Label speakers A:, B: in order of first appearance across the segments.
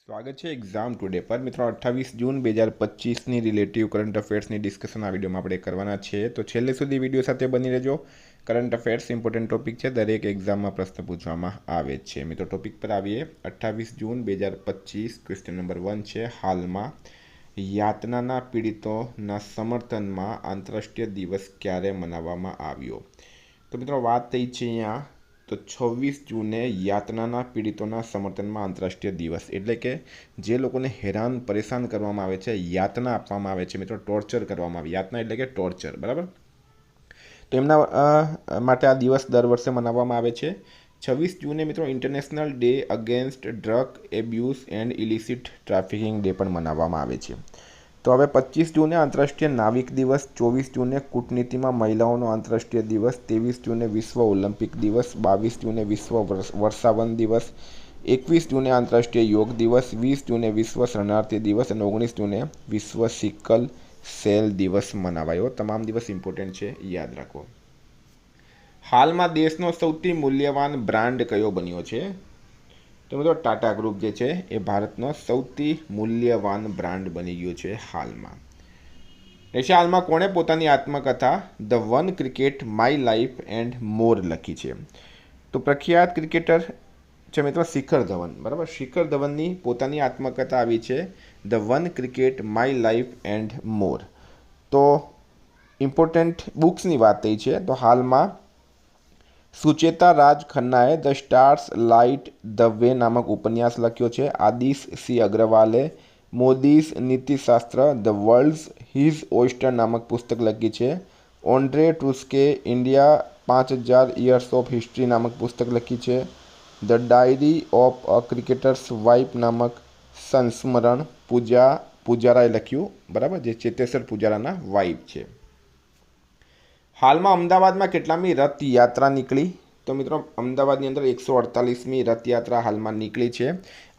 A: સ્વાગત છે exam today પર મિત્રો 28 જૂન 2025ની રિલેટિવ કરંટ અફેર્સની ડિસ્કશન આ વિડીયોમાં આપણે કરવાના છે તો છેલ્લે સુધી વિડીયો સાથે બની રહેજો. કરંટ અફેર્સ ઇમ્પોર્ટન્ટ ટોપિક છે, દરેક એક્ઝામમાં પ્રશ્ન પૂછવામાં આવે છે. મિત્રો ટોપિક પર આવીએ. 28 જૂન 2025 ક્વેશ્ચન નંબર 1 છે, હાલમાં યાતનાના પીડિતોના સમર્થનમાં આંતરરાષ્ટ્રીય દિવસ ક્યારે મનાવવામાં આવ્યો? તો મિત્રો વાત થઈ છે અહીંયા તો 26 જૂને યાતનાના પીડિતોના સમર્થનમાં આંતરરાષ્ટ્રીય દિવસ, એટલે કે જે લોકોને હેરાન પરેશાન કરવામાં આવે છે, યાતના આપવામાં આવે છે મિત્રો, ટોર્ચર કરવામાં આવે. યાતના એટલે કે ટોર્ચર, બરાબર. તો એમના માટે આ દિવસ દર વર્ષે મનાવવામાં આવે છે. 26 જૂને મિત્રો international day against drug abuse and illicit trafficking day પણ મનાવવામાં આવે છે. તો હવે 25 જૂને આંતરરાષ્ટ્રીય નાવિક દિવસ, 24 જૂને કૂટનીતિમાં મહિલાઓનો આંતરરાષ્ટ્રીય દિવસ, 23 જૂને વિશ્વ ઓલિમ્પિક દિવસ, 22 જૂને વિશ્વ વર્ષાવન દિવસ, 21 જૂને આંતરરાષ્ટ્રીય યોગ દિવસ, 20 જૂને વિશ્વ શરણાર્થી દિવસ અને 19 જૂને વિશ્વ સિકલ સેલ દિવસ મનાવાયો. તમામ દિવસ ઇમ્પોર્ટન્ટ છે, યાદ રાખો. હાલમાં દેશનો સૌથી મૂલ્યવાન બ્રાન્ડ કયો બન્યો છે? તો મિત્રો ટાટા ગ્રુપ જે છે એ ભારતનો સૌથી મૂલ્યવાન બ્રાન્ડ બની ગયો છે હાલમાં. હાલમાં કોણે પોતાની આત્મકથા the one cricket my life and મોર લખી છે? તો પ્રખ્યાત ક્રિકેટર છે મિત્રો શિખર ધવન, બરાબર. શિખર ધવનની પોતાની આત્મકથા આવી છે the one cricket my life and more. તો ઇમ્પોર્ટન્ટ બુક્સની વાત થઈ છે તો હાલમાં સુચેતા રાજ ખન્નાએ the stars light the way નામક ઉપન્યાસ લખ્યો છે. આદિશ સી અગ્રવાલે મોદીઝ નીતિશાસ્ત્ર ધ વર્લ્ડ્સ હિઝ ઓઇસ્ટર નામક પુસ્તક લખી છે. Audrey Truschke India 5000 years of history નામક પુસ્તક લખી છે. The diary of a cricketer's wife નામક સંસ્મરણ પૂજારાએ લખ્યું, બરાબર, જે ચેતેશ્વર પૂજારાના વાઇફ છે. હાલમાં અમદાવાદમાં કેટલામી રથયાત્રા નીકળી? તો મિત્રો અમદાવાદની અંદર 148મી રથયાત્રા હાલમાં નીકળી છે.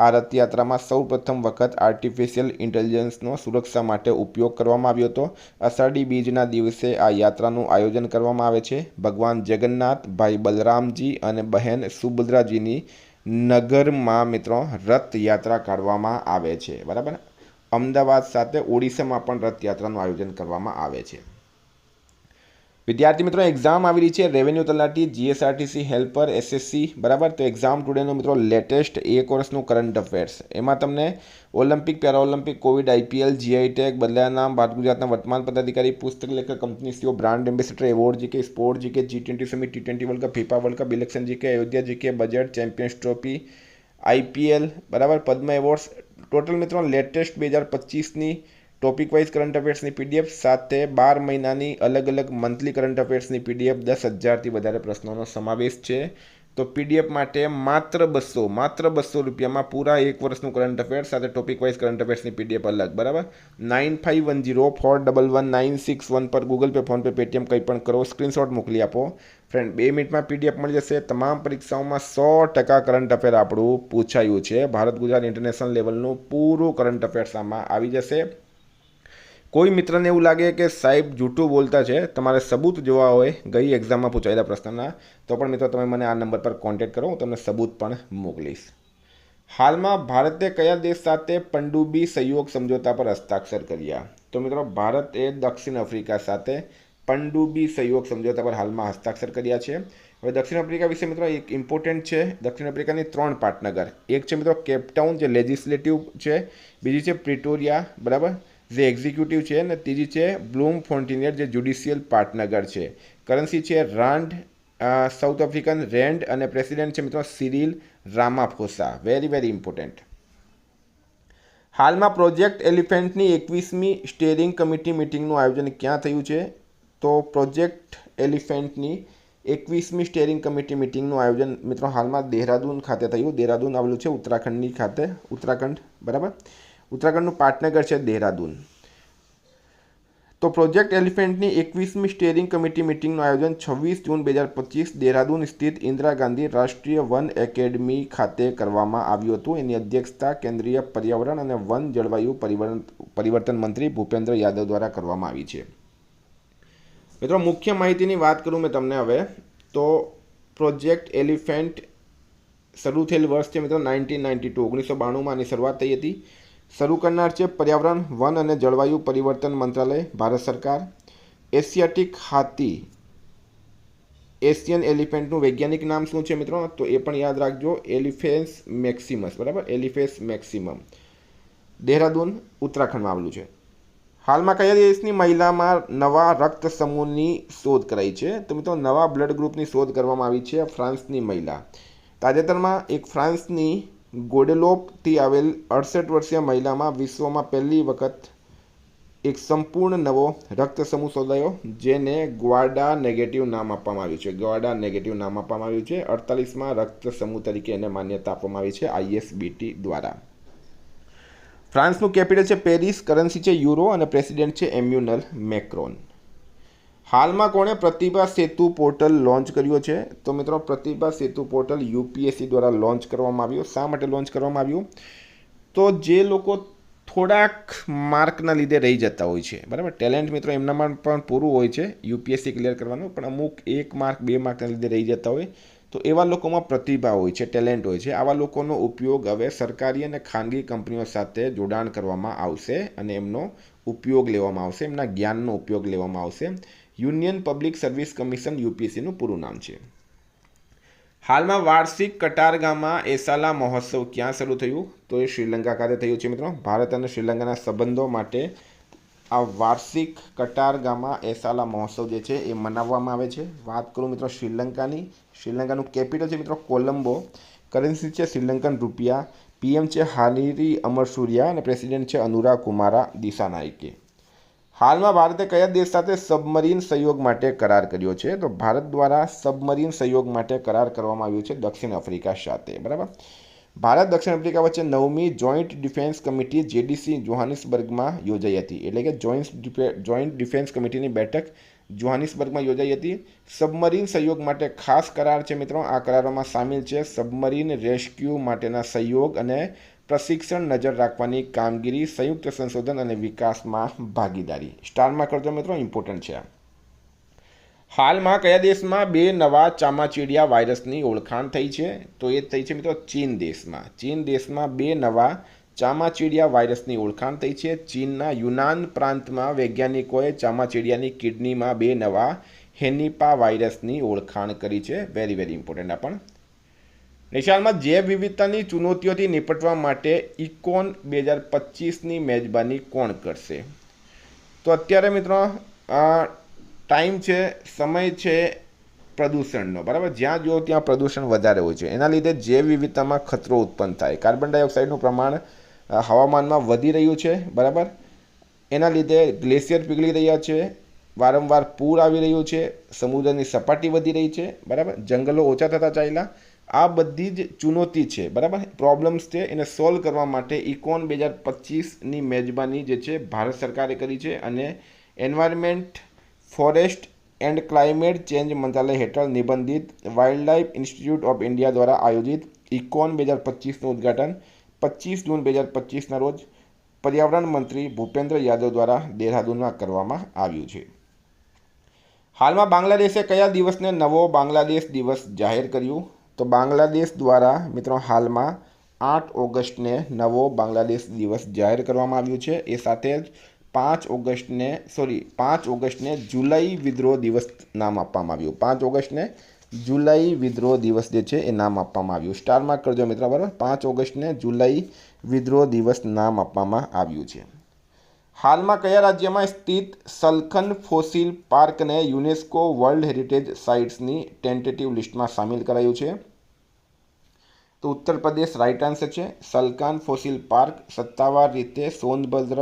A: આ રથયાત્રામાં સૌ પ્રથમ વખત આર્ટિફિશિયલ ઇન્ટેલિજન્સનો સુરક્ષા માટે ઉપયોગ કરવામાં આવ્યો હતો. અષાઢી બીજના દિવસે આ યાત્રાનું આયોજન કરવામાં આવે છે. ભગવાન જગન્નાથ, ભાઈ બલરામજી અને બહેન સુભદ્રાજીની નગરમાં મિત્રો રથયાત્રા કાઢવામાં આવે છે, બરાબર. અમદાવાદ સાથે ઓડિશામાં પણ રથયાત્રાનું આયોજન કરવામાં આવે છે. વિદ્યાર્થી મિત્રો એક્ઝામ આવી રહી છે, રેવન્યુ તલાટી, જીએસઆરટીસી હેલ્પર, એસએસસી, બરાબર. તો એક્ઝામ ટુડેનું મિત્રો લેટેસ્ટ એક વર્ષનું કરંટ અફેર્સ, એમાં તમને Olympic, Paralympic, Covid, IPL, GI tag, બદલાયા નામ, ભારત ગુજરાતના વર્તમાન પદાધિકારી, પુસ્તક લેખક, company CEO, brand ambassador, award GK, sport GK, G20 summit, T20 world cup, FIFA world cup, election GK, Ayodhya GK, budget, champions trophy, IPL, બરાબર, પદ્મ એવોર્ડ્સ, ટોટલ મિત્રો latest 2025ની ટોપિક વાઇઝ કરંટ અફેર્સની પીડીએફ સાથે 12 મહિનાની અલગ અલગ મંથલી કરંટ અફેર્સની PDF, 10,000થી વધારે પ્રશ્નોનો સમાવેશ છે. તો પીડીએફ માટે માત્ર 200 રૂપિયામાં પૂરા એક વર્ષનું કરંટ અફેર્સ સાથે ટોપિક વાઇઝ કરંટ અફેર્સની પીડીએફ અલગ, બરાબર. 9510411961 પર ગૂગલ પે, ફોનપે, પેટીએમ કંઈ પણ કરો, સ્ક્રીનશોટ મોકલી આપો. ફ્રેન્ડ 2 મિનિટમાં પીડીએફ મળી જશે. તમામ પરીક્ષાઓમાં 100% કરંટ અફેર આપણું પૂછાયું છે. ભારત ગુજરાત ઇન્ટરનેશનલ લેવલનું પૂરું કરંટ અફેર્સ આમાં આવી જશે. કોઈ મિત્રને એવું લાગે કે સાહેબ જૂઠું બોલતા છે, તમારે સબૂત જોવા હોય ગઈ એક્ઝામમાં પૂછાયેલા પ્રશ્નના, તો પણ મિત્રો તમે મને આ નંબર પર કોન્ટેક્ટ કરો, હું તમને સબૂત પણ મોકલીશ. હાલમાં ભારતે કયા દેશ સાથે પનડુબ્બી સહયોગ સમજોતા પર હસ્તાક્ષર કર્યા? તો મિત્રો ભારતે દક્ષિણ આફ્રિકા સાથે પનડુબ્બી સહયોગ સમજોતા પર હાલમાં હસ્તાક્ષર કર્યા છે. હવે દક્ષિણ આફ્રિકા વિશે મિત્રો એક ઇમ્પોર્ટન્ટ છે, દક્ષિણ આફ્રિકાની 3 પાટનગર, એક છે મિત્રો કેપટાઉન જે લેજિસ્લેટિવ છે, બીજી છે પ્રિટોરિયા, બરાબર, જે એક્ઝિક્યુટિવ છે, અને ત્રીજી છે બ્લૂમફોન્ટેનિયર જે જ્યુડિશિયલ પાટનગર છે. કરન્સી છે રાન્ડ, સાઉથ આફ્રિકન રેન્ડ, અને પ્રેસિડેન્ટ છે મિત્રો Cyril Ramaphosa. Very very important. હાલમાં પ્રોજેક્ટ એલિફેન્ટની 21મી સ્ટેરિંગ કમિટી મિટિંગનું આયોજન ક્યાં થયું છે? તો પ્રોજેક્ટ એલિફેન્ટની 21મી સ્ટેરિંગ કમિટી મિટિંગનું આયોજન મિત્રો હાલમાં દેહરાદૂન ખાતે થયું. દેહરાદૂન આવેલું છે ઉત્તરાખંડની ખાતે, ઉત્તરાખંડ, બરાબર. ઉત્તરાખંડનું પાટનગર છે દેહરાદૂન. તો પ્રોજેક્ટ એલિફેન્ટની 21મી સ્ટેરિંગ કમિટી મિટિંગનું આયોજન 26 જૂન 2025 દેહરાદૂન સ્થિત ઇન્દિરા ગાંધી રાષ્ટ્રીય વન એકેડમી ખાતે કરવામાં આવ્યું હતું. એની અધ્યક્ષતા કેન્દ્રીય પર્યાવરણ અને વન જળવાયુ પરિવર્તન મંત્રી ભૂપેન્દ્ર યાદવ દ્વારા કરવામાં આવી છે. મિત્રો મુખ્ય માહિતીની વાત કરું મેં તમને હવે, તો પ્રોજેક્ટ એલિફેન્ટ શરૂ થયેલ વર્ષ છે મિત્રો 1992 1992 આની શરૂઆત થઈ હતી. શરૂ કરનાર છે પર્યાવરણ, વન અને જળવાયુ પરિવર્તન મંત્રાલય, ભારત સરકાર. એશિયાટિક હાથી, એશિયન એલિફેન્ટનું વૈજ્ઞાનિક નામ શું છે મિત્રો? તો એ પણ યાદ રાખજો, એલિફેન્સ મેક્સિમસ, બરાબર, એલિફેન્સ મેક્સિમમ. દેહરાદૂન ઉત્તરાખંડમાં આવેલું છે. હાલમાં કયા દેશની મહિલામાં નવા રક્ત સમૂહની શોધ કરાઈ છે? તો મિત્રો નવા બ્લડ ગ્રુપની શોધ કરવામાં આવી છે ફ્રાન્સની મહિલા. તાજેતરમાં એક ફ્રાન્સની ગોડેલોપથી આવેલ 68 વર્ષીય મહિલામાં વિશ્વમાં પહેલી વખત એક સંપૂર્ણ નવો રક્ત સમૂહ શોધાયો, જેને ગ્વાડા નેગેટિવ નામ આપવામાં આવ્યું છે. ગ્વાડા નેગેટિવ નામ આપવામાં આવ્યું છે. 48માં રક્ત સમૂહ તરીકે એને માન્યતા આપવામાં આવી છે ISBT દ્વારા. ફ્રાન્સનું કેપિટલ છે પેરિસ, કરન્સી છે યુરો અને પ્રેસિડેન્ટ છે એમ્યુનલ મેક્રોન. હાલમાં કોણે પ્રતિભા સેતુ પોર્ટલ લોન્ચ કર્યો છે? તો મિત્રો પ્રતિભા સેતુ પોર્ટલ UPSC દ્વારા લોન્ચ કરવામાં આવ્યું. શા માટે લોન્ચ કરવામાં આવ્યું? તો જે લોકો થોડાક માર્કના લીધે રહી જતા હોય છે, બરાબર, ટેલેન્ટ મિત્રો એમનામાં પણ પૂરું હોય છે UPSC ક્લિયર કરવાનું, પણ અમુક 1 માર્ક 2 માર્કના લીધે રહી જતા હોય, તો એવા લોકોમાં પ્રતિભા હોય છે, ટેલેન્ટ હોય છે. આવા લોકોનો ઉપયોગ હવે સરકારી અને ખાનગી કંપનીઓ સાથે જોડાણ કરવામાં આવશે અને એમનો ઉપયોગ લેવામાં આવશે, એમના જ્ઞાનનો ઉપયોગ લેવામાં આવશે. યુનિયન પબ્લિક સર્વિસ કમિશન UPSCનું પૂરું નામ છે. હાલમાં વાર્ષિક કટારગામા એસાલા મહોત્સવ ક્યાં શરૂ થયું? તો એ શ્રીલંકા ખાતે થયું છે મિત્રો. ભારત અને શ્રીલંકાના સંબંધો માટે આ વાર્ષિક કટારગામા એસાલા મહોત્સવ જે છે એ મનાવવામાં આવે છે. વાત કરું મિત્રો શ્રીલંકાની, શ્રીલંકાનું કેપિટલ છે મિત્રો કોલંબો, કરન્સી છે શ્રીલંકન રૂપિયા, PM છે હાનિરી અમરસુરિયા અને પ્રેસિડેન્ટ છે અનુરા કુમારા દિસાનાયકે. હાલમાં ભારતે કયા દેશ સાથે સબમરીન સહયોગ માટે કરાર કર્યો છે? તો ભારત દ્વારા સબમરીન સહયોગ માટે કરાર કરવામાં આવ્યો છે દક્ષિણ આફ્રિકા સાથે, બરાબર. ભારત દક્ષિણ આફ્રિકા વચ્ચે 9મી જોઈન્ટ ડિફેન્સ કમિટી JDC જોહાનિસબર્ગમાં યોજાઈ હતી. એટલે કે જોઈન્ટ ડિફેન્સ કમિટીની બેઠક જોહાનિસબર્ગમાં યોજાઈ હતી. સબમરીન સહયોગ માટે ખાસ કરાર છે મિત્રો. આ કરારોમાં સામેલ છે સબમરીન રેસ્ક્યુ માટેના સહયોગ અને પ્રશિક્ષણ, નજર રાખવાની કામગીરી, સંયુક્ત સંશોધન અને વિકાસમાં ભાગીદારી. સ્ટારમાં કરજો મિત્રો, ઇમ્પોર્ટન્ટ છે. હાલમાં કયા દેશમાં 2 નવા ચામાચીડિયા વાયરસની ઓળખાણ થઈ છે? તો એ થઈ છે મિત્રો ચીન દેશમાં. ચીન દેશમાં 2 નવા ચામાચીડિયા વાયરસની ઓળખાણ થઈ છે. ચીનના યુનાન પ્રાંતમાં વૈજ્ઞાનિકોએ ચામાચીડિયાની કિડનીમાં 2 નવા હેનિપા વાયરસની ઓળખાણ કરી છે. Very important. આ પણ નિશાળમાં જૈવ વિવિધતાની ચુનૌતીઓથી નિપટવા માટે ઇકોન 2025ની મેજબાની કોણ કરશે? તો અત્યારે મિત્રો ટાઈમ છે, સમય છે પ્રદૂષણનો, બરાબર. જ્યાં જો ત્યાં પ્રદૂષણ વધારે હોય છે, એના લીધે જૈવ વિવિધતામાં ખતરો ઉત્પન્ન થાય. કાર્બન ડાયોક્સાઇડનું પ્રમાણ હવામાનમાં વધી રહ્યું છે, બરાબર. એના લીધે ગ્લેશિયર પીગળી રહ્યા છે, વારંવાર પૂર આવી રહ્યું છે, સમુદ્રની સપાટી વધી રહી છે, બરાબર. જંગલો ઓછા થતા ચાલ્યા. આ બધી જ ચુનૌતી છે, બરાબર, પ્રોબ્લેમ્સ છે. એને સોલ્વ કરવા માટે ઇકોન 2025ની મેજબાની જે છે ભારત સરકારે કરી છે અને environment, forest and climate change મંત્રાલય હેઠળ નિબંધિત વાઇલ્ડલાઇફ ઇન્સ્ટિટ્યૂટ ઓફ ઇન્ડિયા દ્વારા આયોજિત ઇકોન 2025નું ઉદ્ઘાટન 25 જૂન 2025ના રોજ પર્યાવરણ મંત્રી ભૂપેન્દ્ર યાદવ દ્વારા દેહરાદૂનમાં કરવામાં આવ્યું છે. હાલમાં બાંગ્લાદેશે કયા દિવસને નવો બાંગ્લાદેશ દિવસ જાહેર કર્યું? તો બાંગ્લાદેશ દ્વારા મિત્રો હાલમાં 8 ઓગસ્ટને નવો બાંગ્લાદેશ દિવસ જાહેર કરવામાં આવ્યું છે. એ સાથે જ 5 ઓગસ્ટને જુલાઈ વિદ્રોહ દિવસ નામ આપવામાં આવ્યું. 5 ઓગસ્ટને જુલાઈ વિદ્રોહ દિવસ જે છે એ નામ આપવામાં આવ્યું. સ્ટારમાં કરજો મિત્રો, બરાબર. 5 ઓગસ્ટને જુલાઈ વિદ્રોહ દિવસ નામ આપવામાં આવ્યું છે. હાલમાં કયા રાજ્યમાં સ્થિત સલખન ફોસિલ પાર્કને યુનેસ્કો વર્લ્ડ હેરિટેજ સાઇટ્સની ટેન્ટેટિવ લિસ્ટમાં સામેલ કરાયું છે? તો ઉત્તર પ્રદેશ રાઇટ આન્સર છે. સલખાન ફોસિલ પાર્ક સત્તાવાર રીતે સોનભદ્ર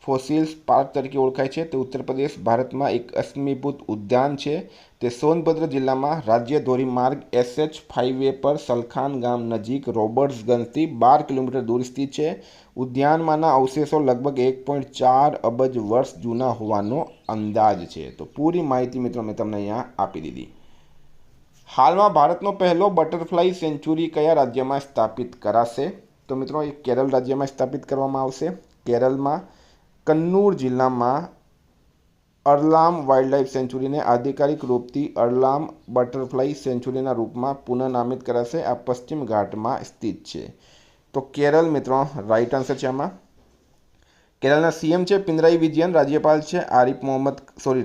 A: ફોસિલ્સ પાર્ક તરીકે ઓળખાય છે. તે ઉત્તર પ્રદેશ ભારતમાં એક અશ્મિભૂત ઉદ્યાન છે. તે સોનભદ્ર જિલ્લામાં રાજ્ય ધોરીમાર્ગ SH5A પર સલખાન ગામ નજીક રોબર્ટ્સગંજથી 12 કિલોમીટર દૂર સ્થિત છે. ઉદ્યાનમાંના અવશેષો લગભગ 1.4 અબજ વર્ષ જૂના હોવાનો અંદાજ છે. તો પૂરી માહિતી મિત્રો મેં તમને અહીંયા આપી દીધી. હાલમાં ભારતનો પહેલો બટરફ્લાય સેન્ચુરી કયા રાજ્યમાં સ્થાપિત કરાશે? તો મિત્રો એ કેરળ રાજ્યમાં સ્થાપિત કરવામાં આવશે. કેરળમાં કન્નૂર જિલ્લામાં અરલામ વાઇલ્ડલાઇફ સેન્ચુરીને આધિકારિક રૂપથી અરલામ બટરફ્લાય સેન્ચુરીના રૂપમાં પુનઃનામિત કરાશે. આ પશ્ચિમ ઘાટમાં સ્થિત છે. તો કેરળ મિત્રો રાઈટ આન્સર છે આમાં. કેરળના સીએમ છે પિનરાઈ વિજયન, રાજ્યપાલ છે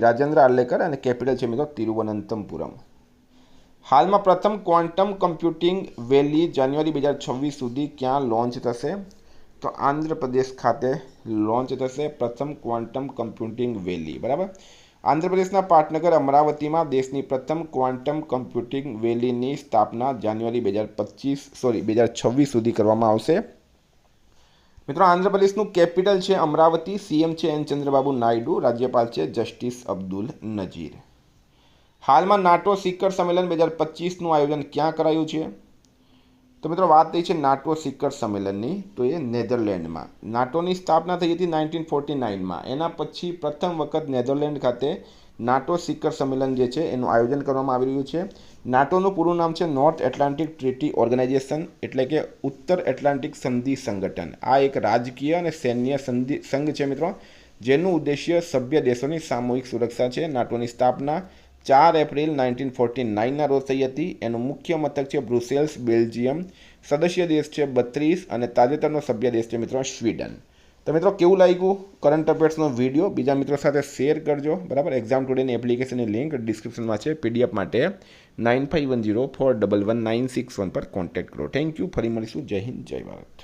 A: રાજેન્દ્ર આર્લેકર અને કેપિટલ છે મિત્રો તિરુવનંતપુરમ. હાલમાં પ્રથમ ક્વોન્ટમ કમ્પ્યુટિંગ વેલી જાન્યુઆરી 2026 સુધી ક્યાં લોન્ચ થશે? તો આંધ્રપ્રદેશ ખાતે લોન્ચ થશે પ્રથમ ક્વોન્ટમ કમ્પ્યુટિંગ વેલી. બરાબર. આંધ્રપ્રદેશના પાટનગર અમરાવતીમાં દેશની પ્રથમ ક્વોન્ટમ કમ્પ્યુટિંગ વેલીની સ્થાપના જાન્યુઆરી 2026 સુધી કરવામાં આવશે. મિત્રો આંધ્રપ્રદેશનું કેપિટલ છે અમરાવતી, સીએમ છે એન ચંદ્રબાબુ નાયડુ, રાજ્યપાલ છે જસ્ટિસ અબ્દુલ નજીર. હાલમાં નાટો શિખર સંમેલન 2025નું આયોજન ક્યાં કરાયું છે? તો મિત્રો વાત થઈ છે નાટો શિખર સંમેલનની, તો એ નેધરલેન્ડમાં. નાટોની સ્થાપના થઈ હતી 1949માં. એના પછી પ્રથમ વખત નેધરલેન્ડ ખાતે નાટો શિખર સંમેલન જે છે એનું આયોજન કરવામાં આવી રહ્યું છે. નાટોનું પૂરું નામ છે નોર્થ એટલાન્ટિક ટ્રીટી ઓર્ગેનાઇઝેશન, એટલે કે ઉત્તર એટલાન્ટિક સંધિ સંગઠન. આ એક રાજકીય અને સૈન્ય સંઘ છે મિત્રો, જેનું ઉદ્દેશ્ય સભ્ય દેશોની સામૂહિક સુરક્ષા છે. નાટોની સ્થાપના 4 એપ્રિલ 1949ના રોજ થઈ હતી. એનું મુખ્ય મથક છે બ્રુસેલ્સ, બેલ્જિયમ. સદસ્ય દેશ છે 32 અને તાજેતરનો સભ્ય દેશ છે મિત્રો સ્વીડન. તો મિત્રો કેવું લાગ્યું કરંટ અફેર્સનો વિડીયો? બીજા મિત્રો સાથે શેર કરજો. બરાબર. એક્ઝામ ટુડેની એપ્લિકેશનની લિંક ડિસ્ક્રિપ્શનમાં છે. પીડીએફ માટે 9510411961 પર કોન્ટેક્ટ કરો. Thank you. ફરી મળીશું. જય હિન્દ, જય ભારત.